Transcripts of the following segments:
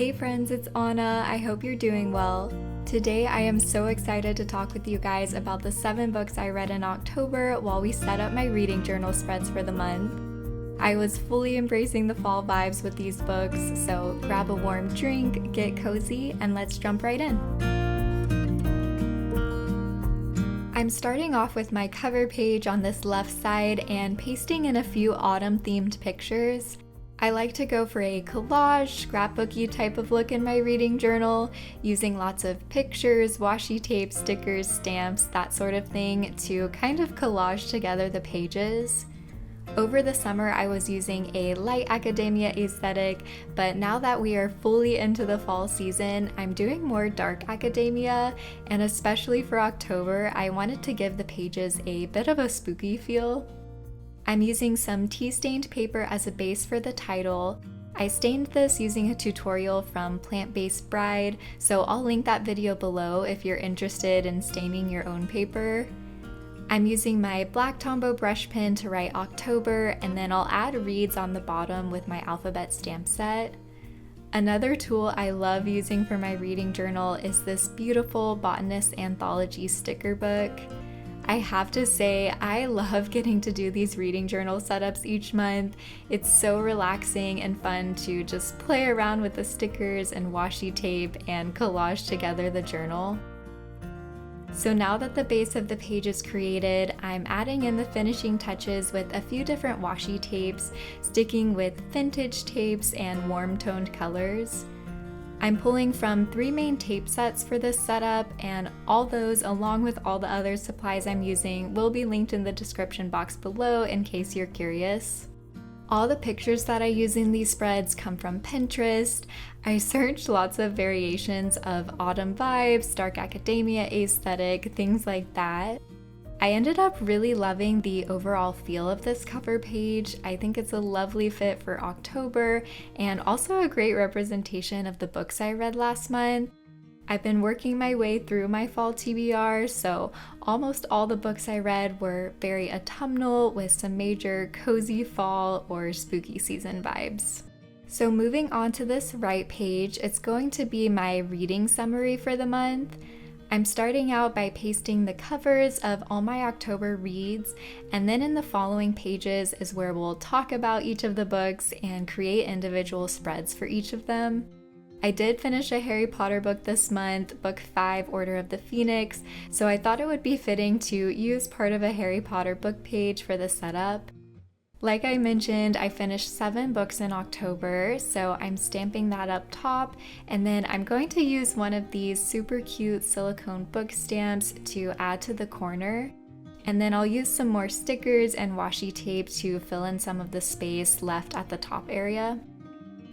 Hey friends, it's Anna. I hope you're doing well. Today I am so excited to talk with you guys about the 7 books I read in October while we set up my reading journal spreads for the month. I was fully embracing the fall vibes with these books, so grab a warm drink, get cozy, and let's jump right in. I'm starting off with my cover page on this left side and pasting in a few autumn-themed pictures. I like to go for a collage, scrapbooky type of look in my reading journal, using lots of pictures, washi tape, stickers, stamps, that sort of thing to kind of collage together the pages. Over the summer, I was using a light academia aesthetic, but now that we are fully into the fall season, I'm doing more dark academia, and especially for October, I wanted to give the pages a bit of a spooky feel. I'm using some tea-stained paper as a base for the title. I stained this using a tutorial from Plant-Based Bride, so I'll link that video below if you're interested in staining your own paper. I'm using my black Tombow brush pen to write October, and then I'll add reads on the bottom with my alphabet stamp set. Another tool I love using for my reading journal is this beautiful Botanist Anthology sticker book. I have to say, I love getting to do these reading journal setups each month. It's so relaxing and fun to just play around with the stickers and washi tape and collage together the journal. So now that the base of the page is created, I'm adding in the finishing touches with a few different washi tapes, sticking with vintage tapes and warm-toned colors. I'm pulling from 3 main tape sets for this setup, and all those, along with all the other supplies I'm using, will be linked in the description box below in case you're curious. All the pictures that I use in these spreads come from Pinterest. I searched lots of variations of autumn vibes, dark academia aesthetic, things like that. I ended up really loving the overall feel of this cover page. I think it's a lovely fit for October and also a great representation of the books I read last month. I've been working my way through my Fall TBR, so almost all the books I read were very autumnal with some major cozy fall or spooky season vibes. So moving on to this right page, it's going to be my reading summary for the month. I'm starting out by pasting the covers of all my October reads, and then in the following pages is where we'll talk about each of the books and create individual spreads for each of them. I did finish a Harry Potter book this month, book 5, Order of the Phoenix, so I thought it would be fitting to use part of a Harry Potter book page for the setup. Like I mentioned, I finished 7 books in October, so I'm stamping that up top, and then I'm going to use one of these super cute silicone book stamps to add to the corner. And then I'll use some more stickers and washi tape to fill in some of the space left at the top area.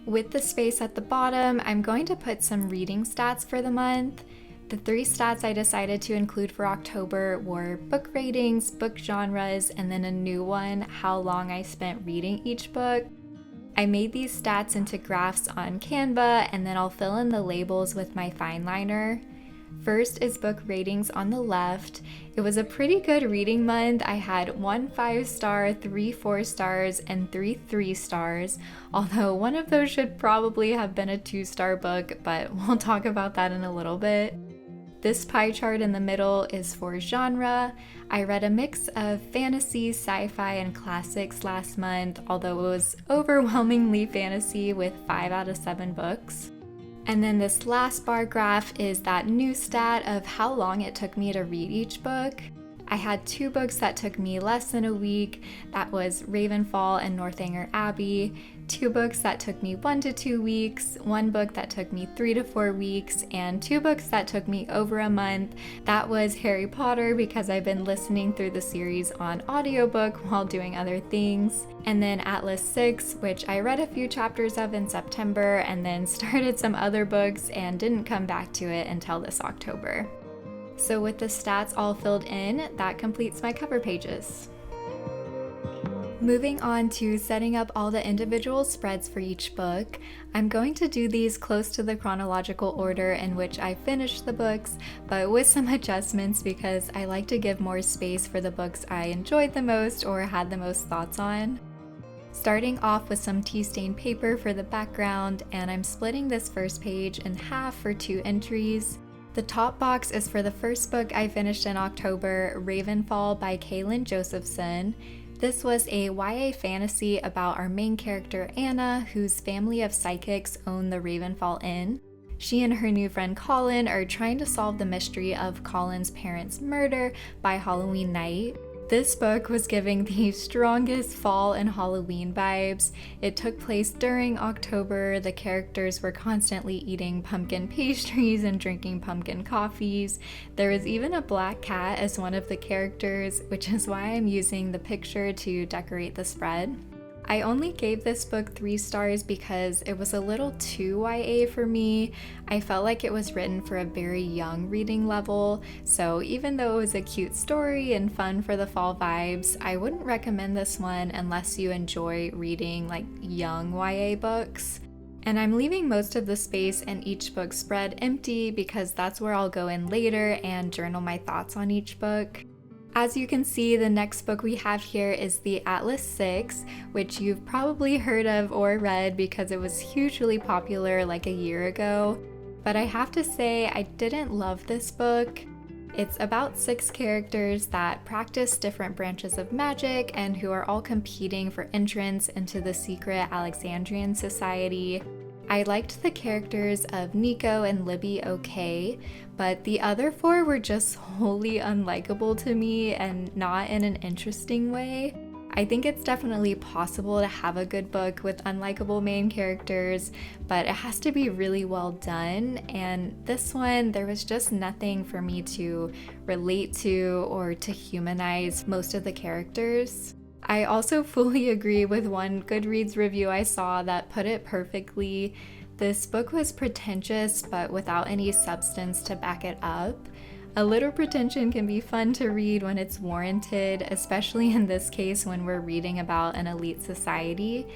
With the space at the bottom, I'm going to put some reading stats for the month. The 3 stats I decided to include for October were book ratings, book genres, and then a new one, how long I spent reading each book. I made these stats into graphs on Canva, and then I'll fill in the labels with my fine liner. First is book ratings on the left. It was a pretty good reading month. I had 1 5-star, 3 4-stars, and 3 3-stars, although one of those should probably have been a 2-star book, but we'll talk about that in a little bit. This pie chart in the middle is for genre. I read a mix of fantasy, sci-fi, and classics last month, although it was overwhelmingly fantasy with 5 out of 7 books. And then this last bar graph is that new stat of how long it took me to read each book. I had 2 books that took me less than a week. That was Ravenfall and Northanger Abbey. 2 books that took me 1 to 2 weeks, 1 book that took me 3 to 4 weeks, and 2 books that took me over a month. That was Harry Potter because I've been listening through the series on audiobook while doing other things. And then Atlas 6, which I read a few chapters of in September and then started some other books and didn't come back to it until this October. So with the stats all filled in, that completes my cover pages. Moving on to setting up all the individual spreads for each book, I'm going to do these close to the chronological order in which I finished the books, but with some adjustments because I like to give more space for the books I enjoyed the most or had the most thoughts on. Starting off with some tea stained paper for the background, and I'm splitting this first page in half for 2 entries. The top box is for the first book I finished in October, Ravenfall by Kaylin Josephson. This was a YA fantasy about our main character Anna, whose family of psychics own the Ravenfall Inn. She and her new friend Colin are trying to solve the mystery of Colin's parents' murder by Halloween night. This book was giving the strongest fall and Halloween vibes. It took place during October. The characters were constantly eating pumpkin pastries and drinking pumpkin coffees. There was even a black cat as one of the characters, which is why I'm using the picture to decorate the spread. I only gave this book 3 stars because it was a little too YA for me. I felt like it was written for a very young reading level, so even though it was a cute story and fun for the fall vibes, I wouldn't recommend this one unless you enjoy reading like young YA books. And I'm leaving most of the space in each book spread empty because that's where I'll go in later and journal my thoughts on each book. As you can see, the next book we have here is The Atlas 6, which you've probably heard of or read because it was hugely popular like a year ago. But I have to say, I didn't love this book. It's about 6 characters that practice different branches of magic and who are all competing for entrance into the secret Alexandrian society. I liked the characters of Nico and Libby okay, but the other 4 were just wholly unlikable to me and not in an interesting way. I think it's definitely possible to have a good book with unlikable main characters, but it has to be really well done, and this one, there was just nothing for me to relate to or to humanize most of the characters. I also fully agree with one Goodreads review I saw that put it perfectly. This book was pretentious but without any substance to back it up. A little pretension can be fun to read when it's warranted, especially in this case when we're reading about an elite society.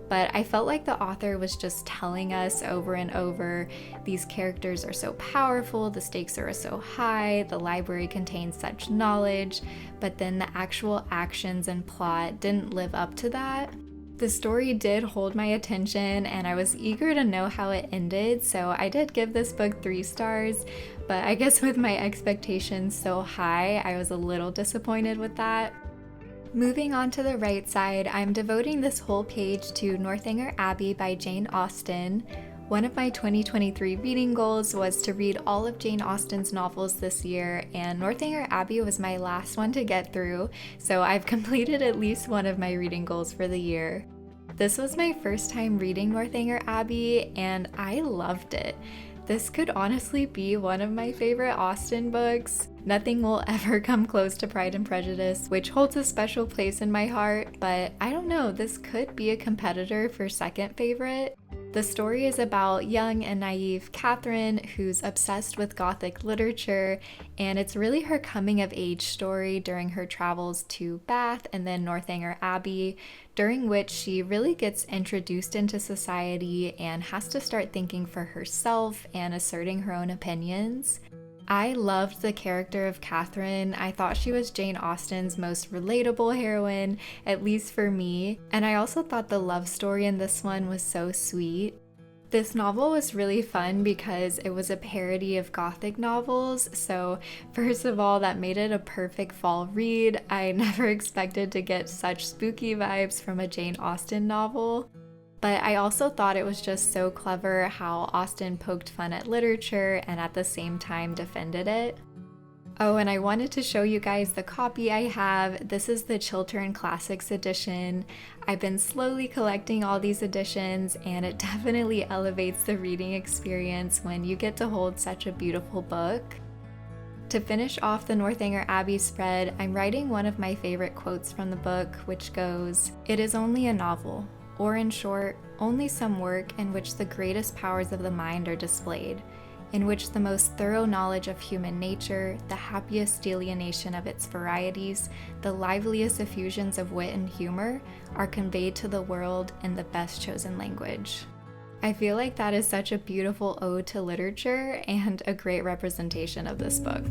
But I felt like the author was just telling us over and over, these characters are so powerful, the stakes are so high, the library contains such knowledge, but then the actual actions and plot didn't live up to that. The story did hold my attention and I was eager to know how it ended, so I did give this book 3 stars, but I guess with my expectations so high, I was a little disappointed with that. Moving on to the right side, I'm devoting this whole page to Northanger Abbey by Jane Austen. One of my 2023 reading goals was to read all of Jane Austen's novels this year, and Northanger Abbey was my last one to get through, so I've completed at least one of my reading goals for the year. This was my first time reading Northanger Abbey, and I loved it. This could honestly be one of my favorite Austen books. Nothing will ever come close to Pride and Prejudice, which holds a special place in my heart, but I don't know, this could be a competitor for second favorite. The story is about young and naive Catherine, who's obsessed with Gothic literature, and it's really her coming of age story during her travels to Bath and then Northanger Abbey, during which she really gets introduced into society and has to start thinking for herself and asserting her own opinions. I loved the character of Catherine. I thought she was Jane Austen's most relatable heroine, at least for me, and I also thought the love story in this one was so sweet. This novel was really fun because it was a parody of Gothic novels, so first of all, that made it a perfect fall read. I never expected to get such spooky vibes from a Jane Austen novel. But I also thought it was just so clever how Austen poked fun at literature and at the same time defended it. Oh, and I wanted to show you guys the copy I have. This is the Chiltern Classics edition. I've been slowly collecting all these editions, and it definitely elevates the reading experience when you get to hold such a beautiful book. To finish off the Northanger Abbey spread, I'm writing one of my favorite quotes from the book, which goes, "It is only a novel. Or in short, only some work in which the greatest powers of the mind are displayed, in which the most thorough knowledge of human nature, the happiest delineation of its varieties, the liveliest effusions of wit and humor are conveyed to the world in the best chosen language." I feel like that is such a beautiful ode to literature and a great representation of this book.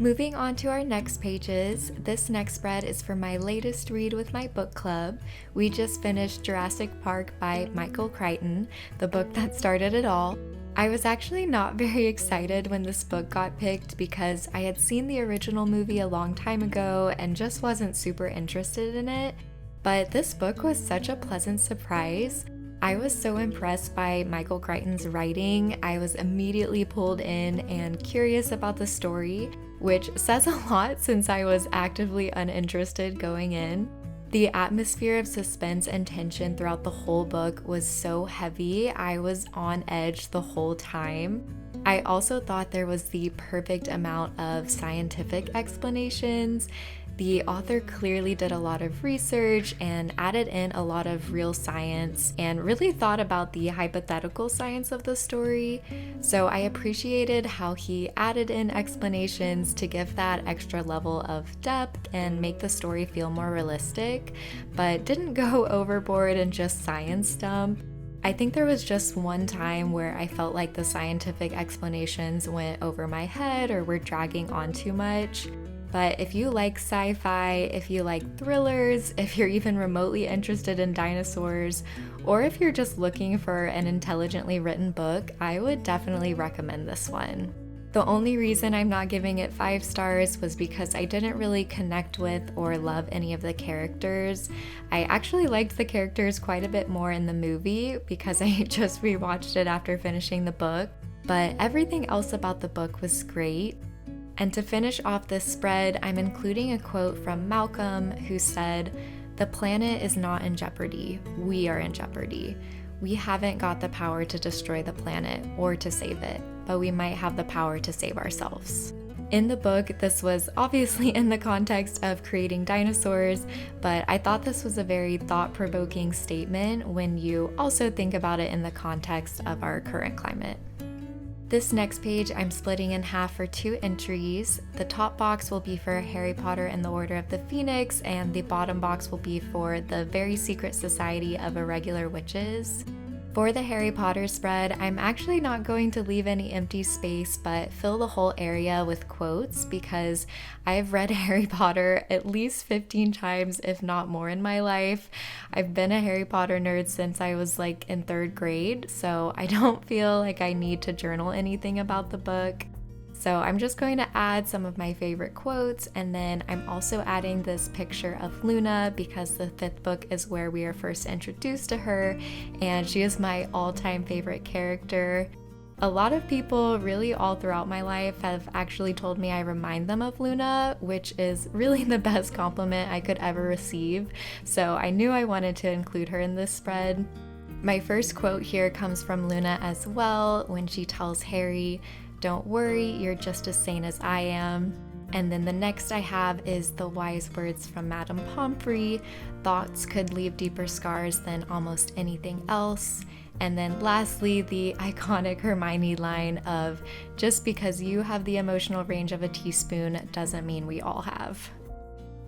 Moving on to our next pages, this next spread is for my latest read with my book club. We just finished Jurassic Park by Michael Crichton, the book that started it all. I was actually not very excited when this book got picked because I had seen the original movie a long time ago and just wasn't super interested in it, but this book was such a pleasant surprise. I was so impressed by Michael Crichton's writing. I was immediately pulled in and curious about the story, which says a lot since I was actively uninterested going in. The atmosphere of suspense and tension throughout the whole book was so heavy. I was on edge the whole time. I also thought there was the perfect amount of scientific explanations. The author clearly did a lot of research and added in a lot of real science and really thought about the hypothetical science of the story. So I appreciated how he added in explanations to give that extra level of depth and make the story feel more realistic, but didn't go overboard and just science dump. I think there was just one time where I felt like the scientific explanations went over my head or were dragging on too much. But if you like sci-fi, if you like thrillers, if you're even remotely interested in dinosaurs, or if you're just looking for an intelligently written book, I would definitely recommend this one. The only reason I'm not giving it 5 stars was because I didn't really connect with or love any of the characters. I actually liked the characters quite a bit more in the movie because I just rewatched it after finishing the book, but everything else about the book was great. And to finish off this spread, I'm including a quote from Malcolm who said, "The planet is not in jeopardy. We are in jeopardy. We haven't got the power to destroy the planet or to save it, but we might have the power to save ourselves." In the book, this was obviously in the context of creating dinosaurs, but I thought this was a very thought-provoking statement when you also think about it in the context of our current climate. This next page I'm splitting in half for 2 entries. The top box will be for Harry Potter and the Order of the Phoenix, and the bottom box will be for the Very Secret Society of Irregular Witches. For the Harry Potter spread, I'm actually not going to leave any empty space but fill the whole area with quotes because I've read Harry Potter at least 15 times, if not more, in my life. I've been a Harry Potter nerd since I was like in 3rd grade, so I don't feel like I need to journal anything about the book. So I'm just going to add some of my favorite quotes, and then I'm also adding this picture of Luna because the 5th book is where we are first introduced to her, and she is my all-time favorite character. A lot of people really all throughout my life have actually told me I remind them of Luna, which is really the best compliment I could ever receive, so I knew I wanted to include her in this spread. My first quote here comes from Luna as well when she tells Harry, "Don't worry, you're just as sane as I am." And then the next I have is the wise words from Madame Pomfrey, "Thoughts could leave deeper scars than almost anything else." And then lastly, the iconic Hermione line of, "Just because you have the emotional range of a teaspoon doesn't mean we all have."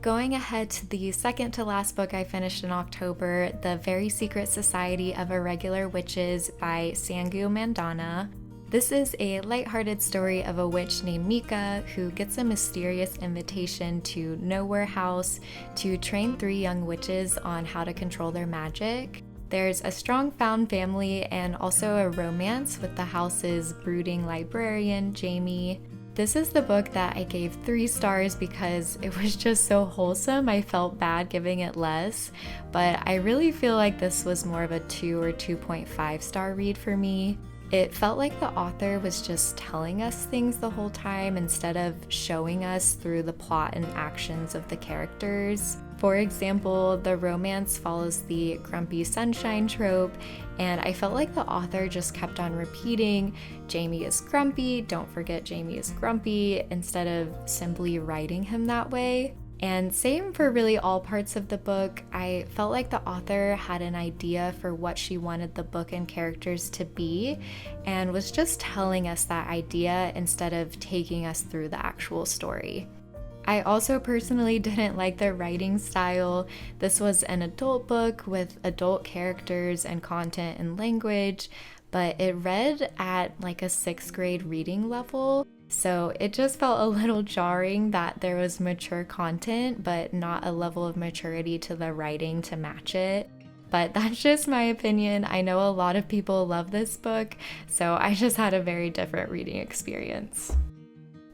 Going ahead to the second to last book I finished in October, The Very Secret Society of Irregular Witches by Sangu Mandana. This is a lighthearted story of a witch named Mika who gets a mysterious invitation to Nowhere House to train 3 young witches on how to control their magic. There's a strong found family and also a romance with the house's brooding librarian, Jamie. This is the book that I gave 3 stars because it was just so wholesome. I felt bad giving it less, but I really feel like this was more of a 2 or 2.5 star read for me. It felt like the author was just telling us things the whole time instead of showing us through the plot and actions of the characters. For example, the romance follows the grumpy sunshine trope, and I felt like the author just kept on repeating, "Jamie is grumpy, don't forget Jamie is grumpy," instead of simply writing him that way. And same for really all parts of the book. I felt like the author had an idea for what she wanted the book and characters to be and was just telling us that idea instead of taking us through the actual story. I also personally didn't like the writing style. This was an adult book with adult characters and content and language, but it read at like a 6th grade reading level. So it just felt a little jarring that there was mature content, but not a level of maturity to the writing to match it. But that's just my opinion. I know a lot of people love this book, so I just had a very different reading experience.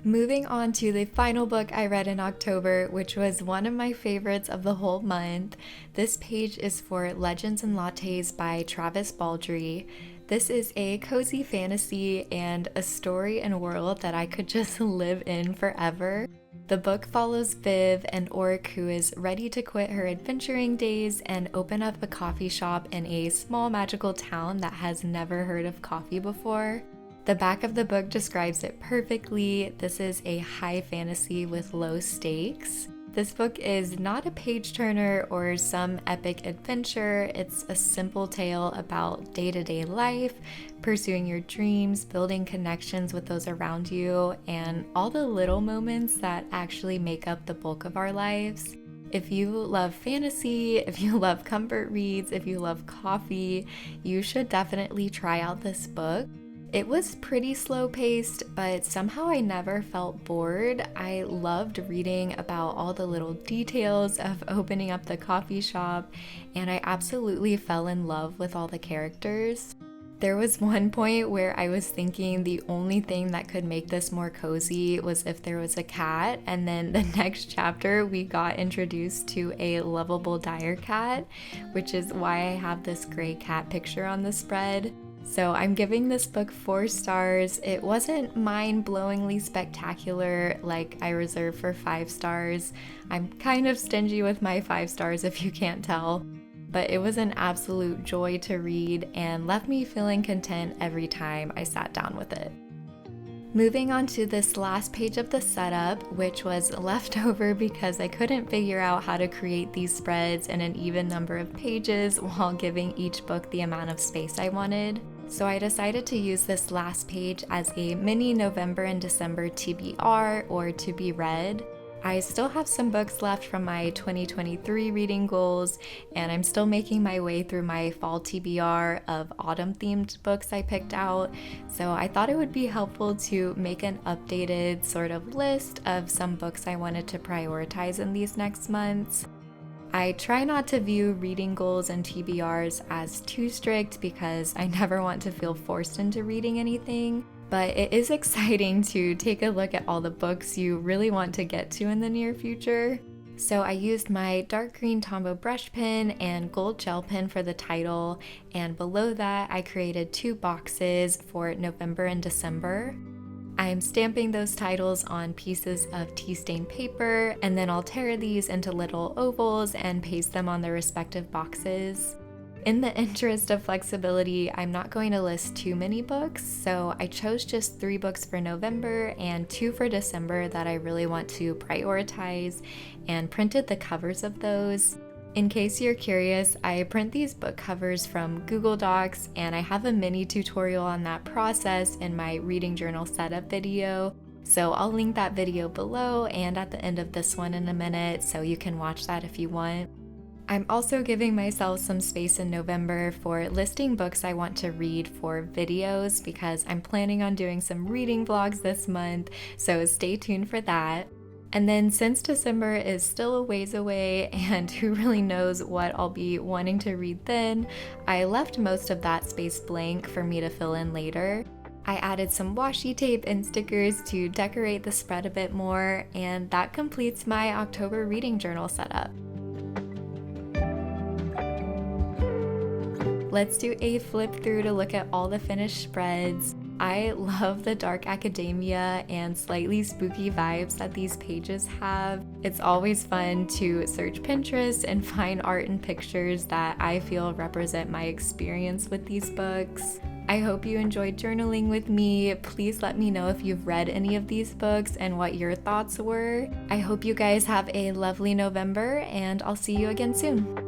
Moving on to the final book I read in October, which was one of my favorites of the whole month. This page is for Legends and Lattes by Travis Baldree. This is a cozy fantasy and a story and world that I could just live in forever. The book follows Viv, an orc who is ready to quit her adventuring days and open up a coffee shop in a small magical town that has never heard of coffee before. The back of the book describes it perfectly. This is a high fantasy with low stakes. This book is not a page turner or some epic adventure. It's a simple tale about day-to-day life, pursuing your dreams, building connections with those around you, and all the little moments that actually make up the bulk of our lives. If you love fantasy, if you love comfort reads, if you love coffee, you should definitely try out this book. It was pretty slow paced, but somehow I never felt bored. I loved reading about all the little details of opening up the coffee shop, and I absolutely fell in love with all the characters. There was one point where I was thinking the only thing that could make this more cozy was if there was a cat, and then the next chapter we got introduced to a lovable dire cat, which is why I have this gray cat picture on the spread. So I'm giving this book 4 stars. It wasn't mind-blowingly spectacular like I reserve for 5 stars. I'm kind of stingy with my 5 stars if you can't tell. But it was an absolute joy to read and left me feeling content every time I sat down with it. Moving on to this last page of the setup, which was left over because I couldn't figure out how to create these spreads in an even number of pages while giving each book the amount of space I wanted. So I decided to use this last page as a mini November and December TBR, or to be read. I still have some books left from my 2023 reading goals, and I'm still making my way through my fall TBR of autumn-themed books I picked out, so I thought it would be helpful to make an updated sort of list of some books I wanted to prioritize in these next months. I try not to view reading goals and TBRs as too strict because I never want to feel forced into reading anything. But it is exciting to take a look at all the books you really want to get to in the near future. So I used my dark green Tombow brush pen and gold gel pen for the title, and below that I created 2 boxes for November and December. I'm stamping those titles on pieces of tea stained paper, and then I'll tear these into little ovals and paste them on their respective boxes. In the interest of flexibility, I'm not going to list too many books, so I chose just 3 books for November and 2 for December that I really want to prioritize, and printed the covers of those. In case you're curious, I print these book covers from Google Docs, and I have a mini tutorial on that process in my reading journal setup video, so I'll link that video below and at the end of this one in a minute, so you can watch that if you want. I'm also giving myself some space in November for listing books I want to read for videos because I'm planning on doing some reading vlogs this month, so stay tuned for that. And then since December is still a ways away and who really knows what I'll be wanting to read then, I left most of that space blank for me to fill in later. I added some washi tape and stickers to decorate the spread a bit more, and that completes my October reading journal setup. Let's do a flip through to look at all the finished spreads. I love the dark academia and slightly spooky vibes that these pages have. It's always fun to search Pinterest and find art and pictures that I feel represent my experience with these books. I hope you enjoyed journaling with me. Please let me know if you've read any of these books and what your thoughts were. I hope you guys have a lovely November, and I'll see you again soon.